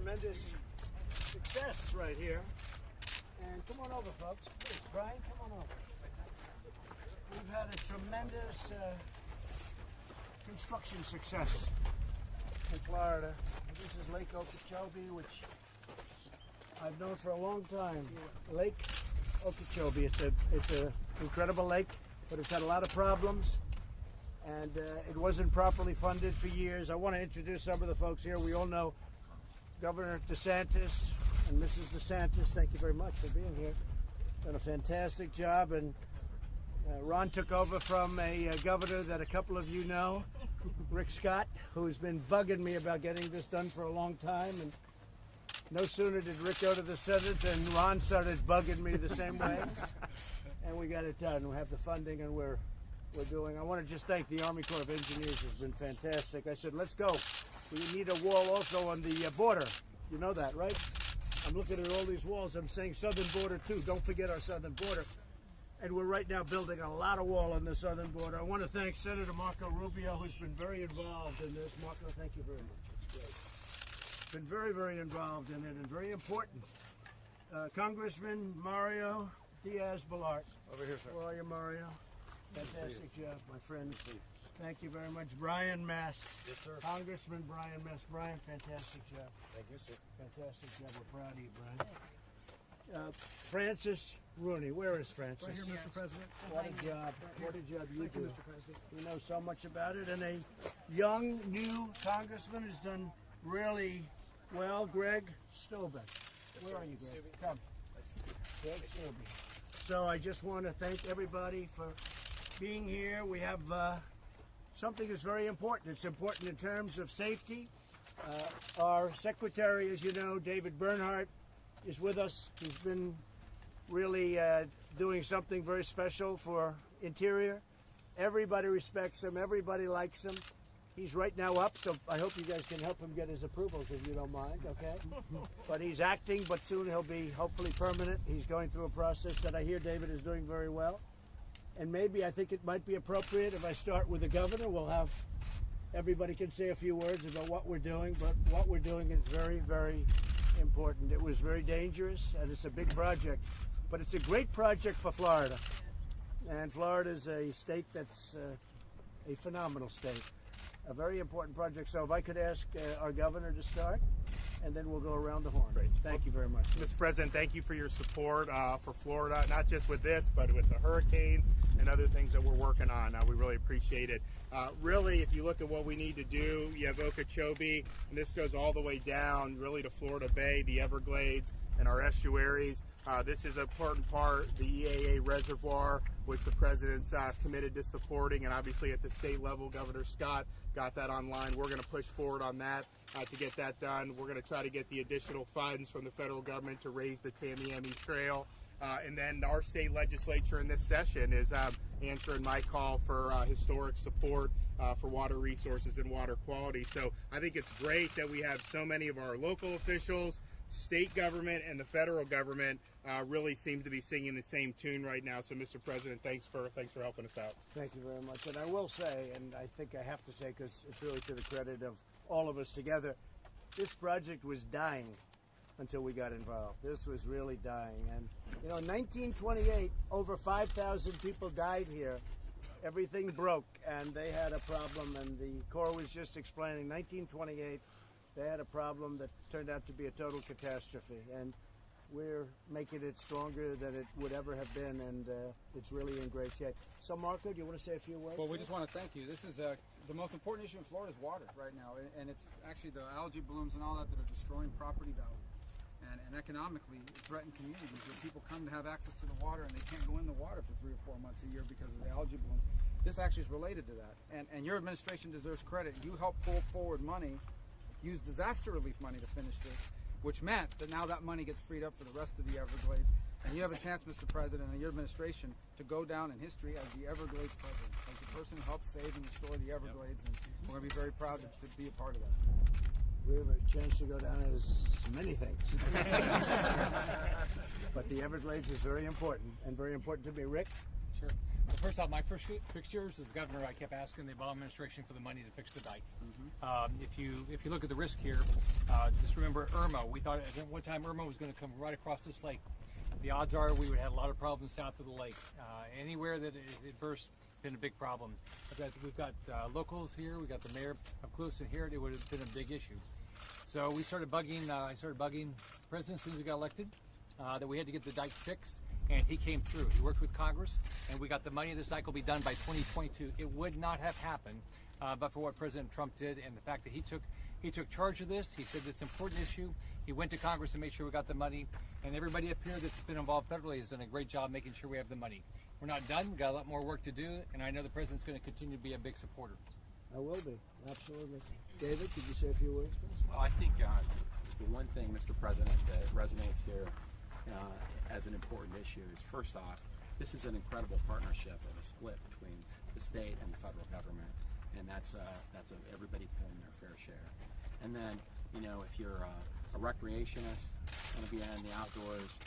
tremendous success right here. And come on over, folks. Please, Brian, come on over. We've had a tremendous construction success in Florida. This is Lake Okeechobee, which I've known for a long time. Lake Okeechobee. It's a incredible lake, but it's had a lot of problems, and it wasn't properly funded for years. I want to introduce some of the folks here. We all know Governor DeSantis and Mrs. DeSantis. Thank you very much for being here. Done a fantastic job, and Ron took over from a governor that a couple of you know, Rick Scott, who's been bugging me about getting this done for a long time. And no sooner did Rick go to the Senate than Ron started bugging me the same way. And we got it done. We have the funding, and we're doing. I want to just thank the Army Corps of Engineers. It's been fantastic. I said, let's go. We need a wall also on the border. You know that, right? I'm looking at all these walls. I'm saying southern border, too. Don't forget our southern border. And we're right now building a lot of wall on the southern border. I want to thank Senator Marco Rubio, who's been very involved in this. Marco, thank you very much. It's great. Been very, very involved in it and very important. Congressman Mario Diaz-Balart. Over here, sir. Where are you, Mario? Fantastic job, my friend. Thank you very much. Brian Mast. Yes, sir. Congressman Brian Mast. Brian, fantastic job. Thank you, sir. Fantastic job. We're proud of you, Brian. Francis Rooney. Where is Francis? Right here, Mr. President. What a job. What a job you Thank do. you, Mr. President. We know so much about it. And a young, new congressman has done really well. Greg Stobin. Where are you, Greg? Come. Greg Stobin. So I just want to thank everybody for being here. We have something that's very important. It's important in terms of safety. Our secretary, as you know, David Bernhardt, is with us. He's been really doing something very special for Interior. Everybody respects him. Everybody likes him. He's right now up, so I hope you guys can help him get his approvals if you don't mind, okay? But he's acting, but soon he'll be hopefully permanent. He's going through a process that I hear David is doing very well. And maybe I think it might be appropriate if I start with the governor. We'll have everybody can say a few words about what we're doing, but what we're doing is very, very important. It was very dangerous, and it's a big project, but it's a great project for Florida. And Florida is a state that's a phenomenal state, a very important project. So if I could ask our governor to start, and then we'll go around the horn. Great. Thank you very much. Mr. President, thank you for your support for Florida, not just with this, but with the hurricanes and other things that we're working on. We really appreciate it. Really, if you look at what we need to do, you have Okeechobee, and this goes all the way down, really, to Florida Bay, the Everglades, and our estuaries. This is an important part, the EAA reservoir, which the President's committed to supporting, and obviously at the state level, Governor Scott got that online. We're going to push forward on that to get that done. We're going to try to get the additional funds from the federal government to raise the Tamiami Trail. And then our state legislature in this session is answering my call for historic support for water resources and water quality. So I think it's great that we have so many of our local officials, state government, and the federal government really seem to be singing the same tune right now. So, Mr. President, thanks for helping us out. Thank you very much. And I will say, and I think I have to say, because it's really to the credit of all of us together, this project was dying until we got involved. This was really dying. And, you know, in 1928, over 5,000 people died here. Everything broke, and they had a problem, and the Corps was just explaining, 1928, they had a problem that turned out to be a total catastrophe. And we're making it stronger than it would ever have been, and it's really in great shape. So, Marco, do you want to say a few words? Well, we just want to thank you. This is the most important issue in Florida is water right now, and it's actually the algae blooms and all that are destroying property values and economically threaten communities where people come to have access to the water and they can't go in the water for 3 or 4 months a year because of the algae bloom. This actually is related to that, and your administration deserves credit. You helped pull forward money, use disaster relief money to finish this, which meant that now that money gets freed up for the rest of the Everglades. And you have a chance, Mr. President, and your administration to go down in history as the Everglades president, as the person who helped save and restore the Everglades. And we're going to be very proud to be a part of that. We have a chance to go down as many things. But the Everglades is very important, and very important to me. Rick? Sure. Well, first off, my first fixtures as governor, I kept asking the Obama administration for the money to fix the dike. If you look at the risk here, just remember Irma. We thought at one time Irma was going to come right across this lake. The odds are we would have a lot of problems south of the lake. Anywhere that it burst, been a big problem. But we've got locals here. We got the mayor up close, and here it would have been a big issue. So we started bugging. I started bugging the president as soon as he got elected that we had to get the dike fixed, and he came through. He worked with Congress, and we got the money. This dike will be done by 2022. It would not have happened but for what President Trump did, and the fact that he took charge of this. He said this important issue. He went to Congress and made sure we got the money, and everybody up here that's been involved federally has done a great job making sure we have the money. We're not done. We've got a lot more work to do, and I know the president's going to continue to be a big supporter. I will be, absolutely. David, could you say a few words, please? Well, I think the one thing, Mr. President, that resonates here as an important issue is, first off, this is an incredible partnership and a split between the state and the federal government, and that's everybody pulling their fair share. And then, if you're a recreationist, going to be out in the outdoors,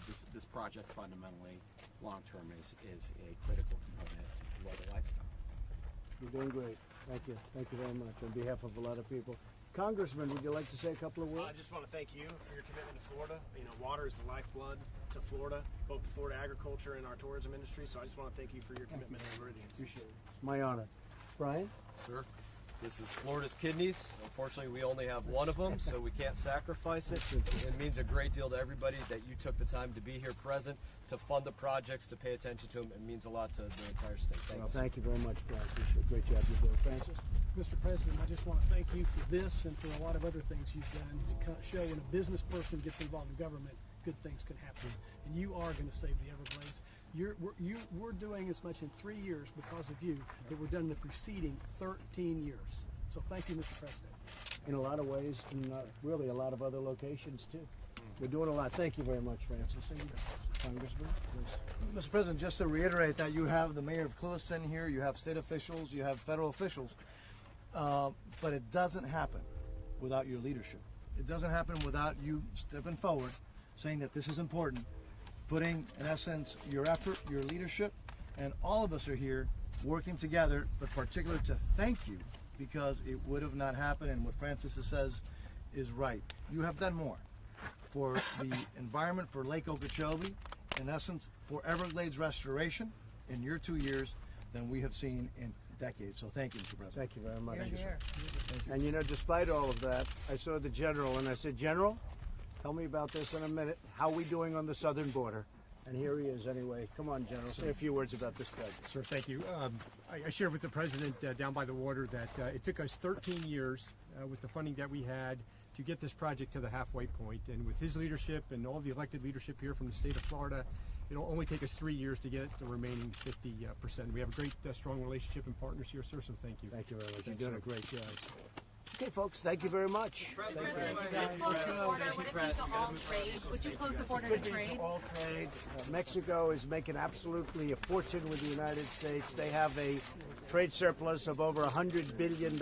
this project fundamentally, long term, is a critical component to Florida lifestyle. You're doing great. Thank you. Thank you very much on behalf of a lot of people. Congressman, would you like to say a couple of words? I just want to thank you for your commitment to Florida. Water is the lifeblood to Florida, both the Florida agriculture and our tourism industry. So I just want to thank you for your commitment to the Meridian. Appreciate it. My honor. Brian? Sir, this is Florida's kidneys. Unfortunately, we only have one of them, so we can't sacrifice it. It means a great deal to everybody that you took the time to be here present, to fund the projects, to pay attention to them. It means a lot to the entire state. Thank you very much, Brian. Appreciate it. Great job you're doing. Francis? Mr. President, I just want to thank you for this and for a lot of other things you've done to show when a business person gets involved in government, good things can happen. And you are going to save the Everglades. We're doing as much in 3 years because of you that we're done in the preceding 13 years. So thank you, Mr. President. In a lot of ways, and really a lot of other locations too. We're doing a lot. Thank you very much, Francis. Congressman, please. Mr. President, just to reiterate that you have the mayor of Clewiston here, you have state officials, you have federal officials, but it doesn't happen without your leadership. It doesn't happen without you stepping forward, saying that this is important, putting, in essence, your effort, your leadership, and all of us are here working together, but particularly to thank you, because it would have not happened, and what Francis says is right. You have done more for the environment, for Lake Okeechobee, in essence, for Everglades restoration in your 2 years than we have seen in decades. So thank you, Mr. President. Thank you very much. Thank you, sir. And despite all of that, I saw the general and I said, General, tell me about this in a minute. How are we doing on the southern border? And here he is anyway. Come on, General, say a few words about this project. Sir, thank you. I shared with the President down by the water that it took us 13 years with the funding that we had to get this project to the halfway point. And with his leadership and all the elected leadership here from the state of Florida, it'll only take us 3 years to get the remaining 50%. We have a great, strong relationship and partners here, sir, so thank you. Thank you very much. You're doing a great job. Okay, folks, thank you very much. Would you close the border? Would it be to all trade? Would you close the border to trade? All trade. Mexico is making absolutely a fortune with the United States. They have a trade surplus of over $100 billion,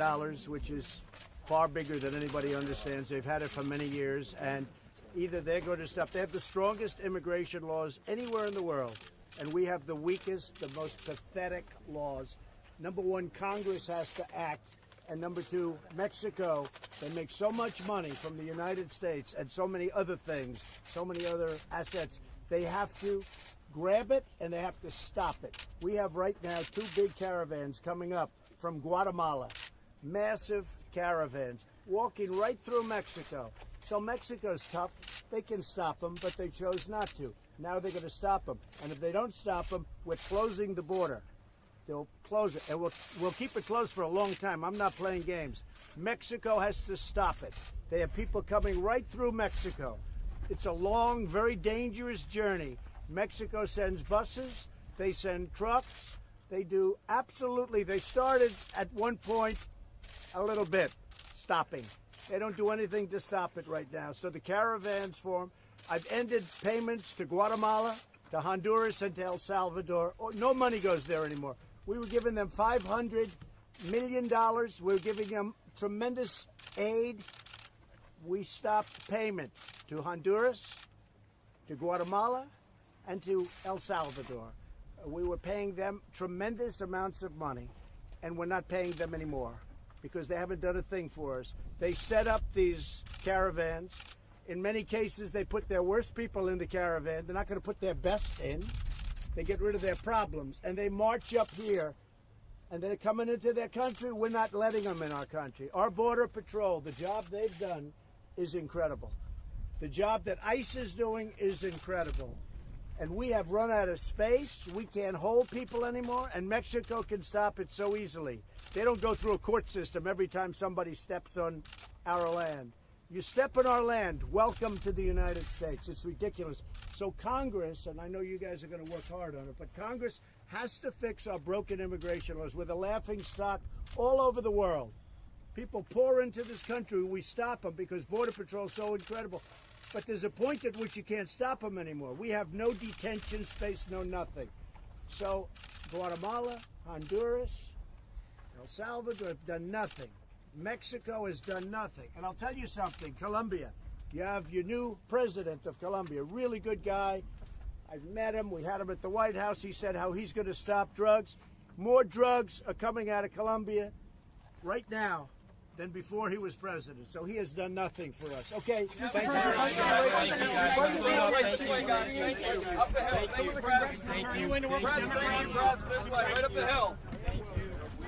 which is far bigger than anybody understands. They've had it for many years, and either they're going to stop. They have the strongest immigration laws anywhere in the world, and we have the weakest, the most pathetic laws. Number one, Congress has to act. And number two, Mexico, they make so much money from the United States and so many other things, so many other assets. They have to grab it and they have to stop it. We have right now 2 big caravans coming up from Guatemala, massive caravans, walking right through Mexico. So Mexico's tough. They can stop them, but they chose not to. Now they're going to stop them. And if they don't stop them, we're closing the border. They'll close it, and we'll keep it closed for a long time. I'm not playing games. Mexico has to stop it. They have people coming right through Mexico. It's a long, very dangerous journey. Mexico sends buses. They send trucks. They do absolutely. They started at one point a little bit, stopping. They don't do anything to stop it right now. So the caravans form. I've ended payments to Guatemala, to Honduras, and to El Salvador. No money goes there anymore. We were giving them $500 million. We're giving them tremendous aid. We stopped payment to Honduras, to Guatemala, and to El Salvador. We were paying them tremendous amounts of money, and we're not paying them anymore because they haven't done a thing for us. They set up these caravans. In many cases, they put their worst people in the caravan. They're not going to put their best in. They get rid of their problems, and they march up here, and they're coming into their country. We're not letting them in our country. Our Border Patrol, the job they've done is incredible. The job that ICE is doing is incredible. And we have run out of space. We can't hold people anymore, and Mexico can stop it so easily. They don't go through a court system every time somebody steps on our land. You step on our land, welcome to the United States. It's ridiculous. So Congress, and I know you guys are going to work hard on it, but Congress has to fix our broken immigration laws. We're the laughing stock all over the world. People pour into this country. We stop them because Border Patrol is so incredible. But there's a point at which you can't stop them anymore. We have no detention space, no nothing. So Guatemala, Honduras, El Salvador have done nothing. Mexico has done nothing. And I'll tell you something, Colombia, you have your new president of Colombia, really good guy. I've met him. We had him at the White House. He said how he's going to stop drugs. More drugs are coming out of Colombia right now than before he was president. So he has done nothing for us. Okay. Thank you. Right up the hill.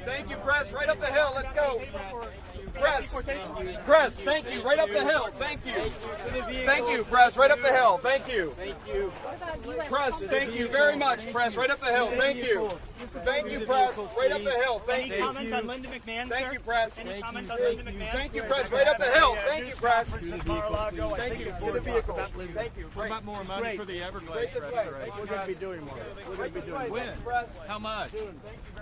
Thank you, press. Right up the hill. Let's go. Press. Press. Thank you. Right up the hill. Thank you. Thank you, press. Right up the hill. Thank you. Press. Thank you very much. Press. Right up the hill. Thank you. Thank you, press. Right up the hill. Thank you. Any comments on Linda McMahon, Thank sir? you, press. Any comments on Linda McMahon? Thank you, press. Right up the hill. Thank you, press. Mar-a-Lago. Thank you for the vehicle. Thank you. What about more money for the Everglades? Right this way. We're going to be doing more. We're going to be doing more. When? Press. How much?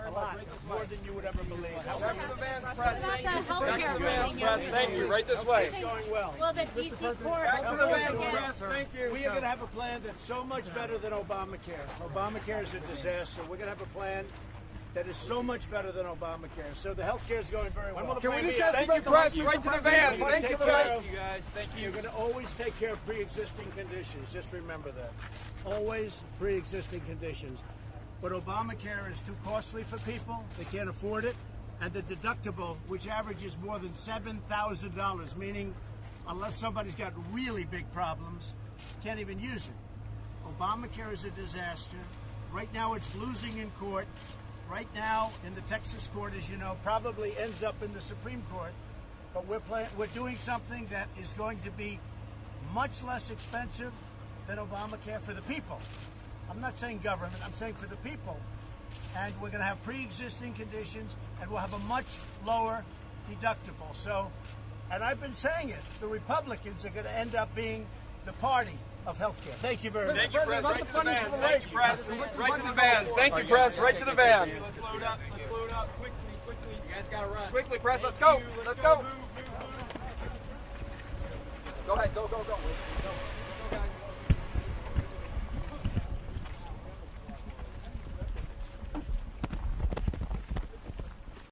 A lot. More than you would ever believe. After the vans, press. What about the healthcare Vans, building? press. Thank you. Right this way. It's going well. Well, the DC court After the vans, again. press. Thank you. We are going to have a plan that's so much better than Obamacare. Obamacare is a disaster. We're going to have a plan that is so much better than Obamacare. So the health care is going very well. Can we just ask you, press? Right to the vans. We're going Thank to you, take care press. of you guys. Thank you. You're going to always take care of pre-existing conditions. Just remember that. Always pre-existing conditions. But Obamacare is too costly for people. They can't afford it. And the deductible, which averages more than $7,000, meaning unless somebody's got really big problems, can't even use it. Obamacare is a disaster. Right now it's losing in court. Right now in the Texas court, as you know, probably ends up in the Supreme Court. But we're doing something that is going to be much less expensive than Obamacare for the people. I'm not saying government, I'm saying for the people. And we're going to have pre-existing conditions, and we'll have a much lower deductible. So, and I've been saying it, the Republicans are going to end up being the party of healthcare. Thank you very much. Thank you, press. Right to the vans. Thank you, press. Right to the vans. Thank you, press. Right to the vans. Let's load up. Let's load up. Quickly. You guys gotta run. Quickly, press. Let's go. Let's go. Go ahead. Go.